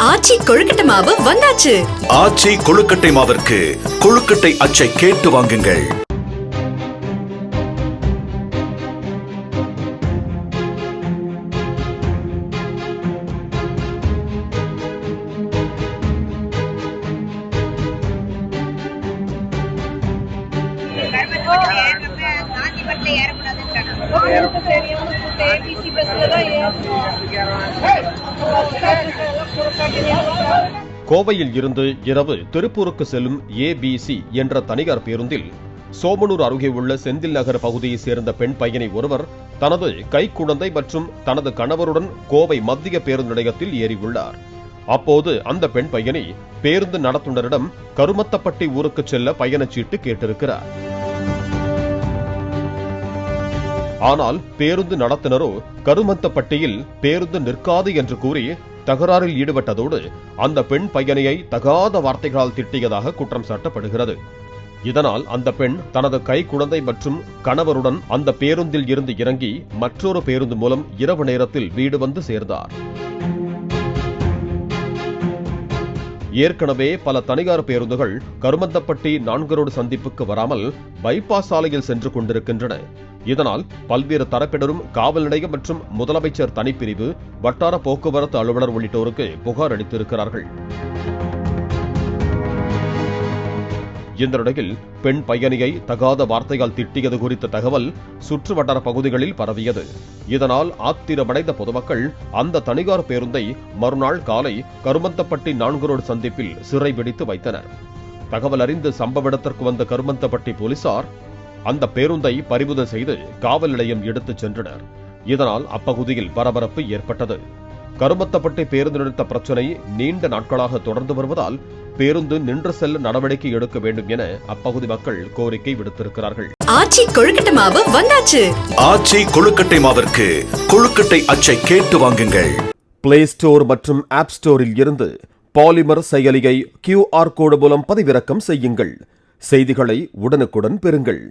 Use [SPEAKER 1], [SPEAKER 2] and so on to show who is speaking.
[SPEAKER 1] ஆச்சி கொழுக்கட்டை மாவு வந்தாச்சு.
[SPEAKER 2] ஆச்சி கொழுக்கட்டை மாவிற்கு கொழுக்கட்டை அச்சை கேட்டு வாங்குங்கள்.
[SPEAKER 3] கோவையில் இருந்து இரவு திருப்பூருக்கு செல்லும் ABC என்ற தனியார் பேருந்தில் சோமனூர் அருகே உள்ள செந்தில் நகர் பகுதியை சேர்ந்த பெண் பயணி ஒருவர் தனது கைக்குழந்தை மற்றும் தனது கணவருடன் கோவை மத்திய பேருந்து நிலையத்தில் ஏறியுள்ளார். அப்போது அந்த பெண் பயணி பேருந்து நடத்துனரிடம் கருமத்தப்பட்டி ஊருக்கு செல்ல பயணச்சீட்டு கேட்டிருக்கிறார். ஆனால் பேருந்து நடத்துனரோ கருமத்தப்பட்டியில் பேருந்து நிற்காது என்று கூறி தகராறில் ஈடுபட்டதோடு அந்த பெண் பயணியை தகாத வார்த்தைகளால் திட்டியதாக குற்றம் சாட்டப்படுகிறது. இதனால் அந்த பெண் தனது கை குழந்தை மற்றும் கணவருடன் அந்த பேருந்தில் இருந்து இறங்கி மற்றொரு பேருந்து மூலம் இரவு நேரத்தில் வீடு வந்து சேர்ந்தார். ஏற்கனவே பல தனியார் பேருந்துகள் கருமத்தப்பட்டி 4 ரோடு சந்திப்புக்கு வராமல் பைபாஸ் சாலையில் சென்று கொண்டிருக்கின்றன. இதனால் பல்வேறு தரப்பினரும் காவல் நிலையம் மற்றும் முதலமைச்சர் தனிப்பிரிவு, வட்டார போக்குவரத்து அலுவலர் உள்ளிட்டோருக்கு புகார் அளித்திருக்கிறார்கள். இந்த நிலையில் பெண் பயணியை தகாத வார்த்தையால் திட்டியது குறித்த தகவல் சுற்று வட்டார பகுதிகளில் பரவியது. இதனால் ஆத்திரமடைந்த பொதுமக்கள் அந்த தனியார் பேருந்தை மறுநாள் காலை கருமத்தப்பட்டி 4 ரோடு சந்திப்பில் சிறைபிடித்து வைத்தனர். தகவல் அறிந்து சம்பவ இடத்திற்கு வந்த கருமத்தப்பட்டி போலீசார் அந்த பேருந்தை பறிமுதல் செய்து காவல் நிலையம் எடுத்துச் சென்றனர். இதனால் அப்பகுதியில் பரபரப்பு ஏற்பட்டது. கருமத்தப்பட்டி பேருந்து நிறுத்த பிரச்சினை நீண்ட நாட்களாக தொடர்ந்து வருவதால் பேருந்து நின்று செல்ல நடவடிக்கை எடுக்க வேண்டும் என அப்பகுதி மக்கள் கோரிக்கை விடுத்திருக்கிறார்கள்.
[SPEAKER 1] ஆச்சி கொழுக்கட்டை மாவு வந்தாச்சு.
[SPEAKER 2] ஆச்சி கொழுக்கட்டை மாவிற்கு கொழுக்கட்டை அச்சை கேட்டு வாங்குங்கள்.
[SPEAKER 3] பிளே ஸ்டோர் மற்றும் ஆப் ஸ்டோரில் இருந்து பாலிமர் செயலியை QR கோடு மூலம் பதிவிறக்கம் செய்யுங்கள். செய்திகளை உடனுக்குடன் பெறுங்கள்.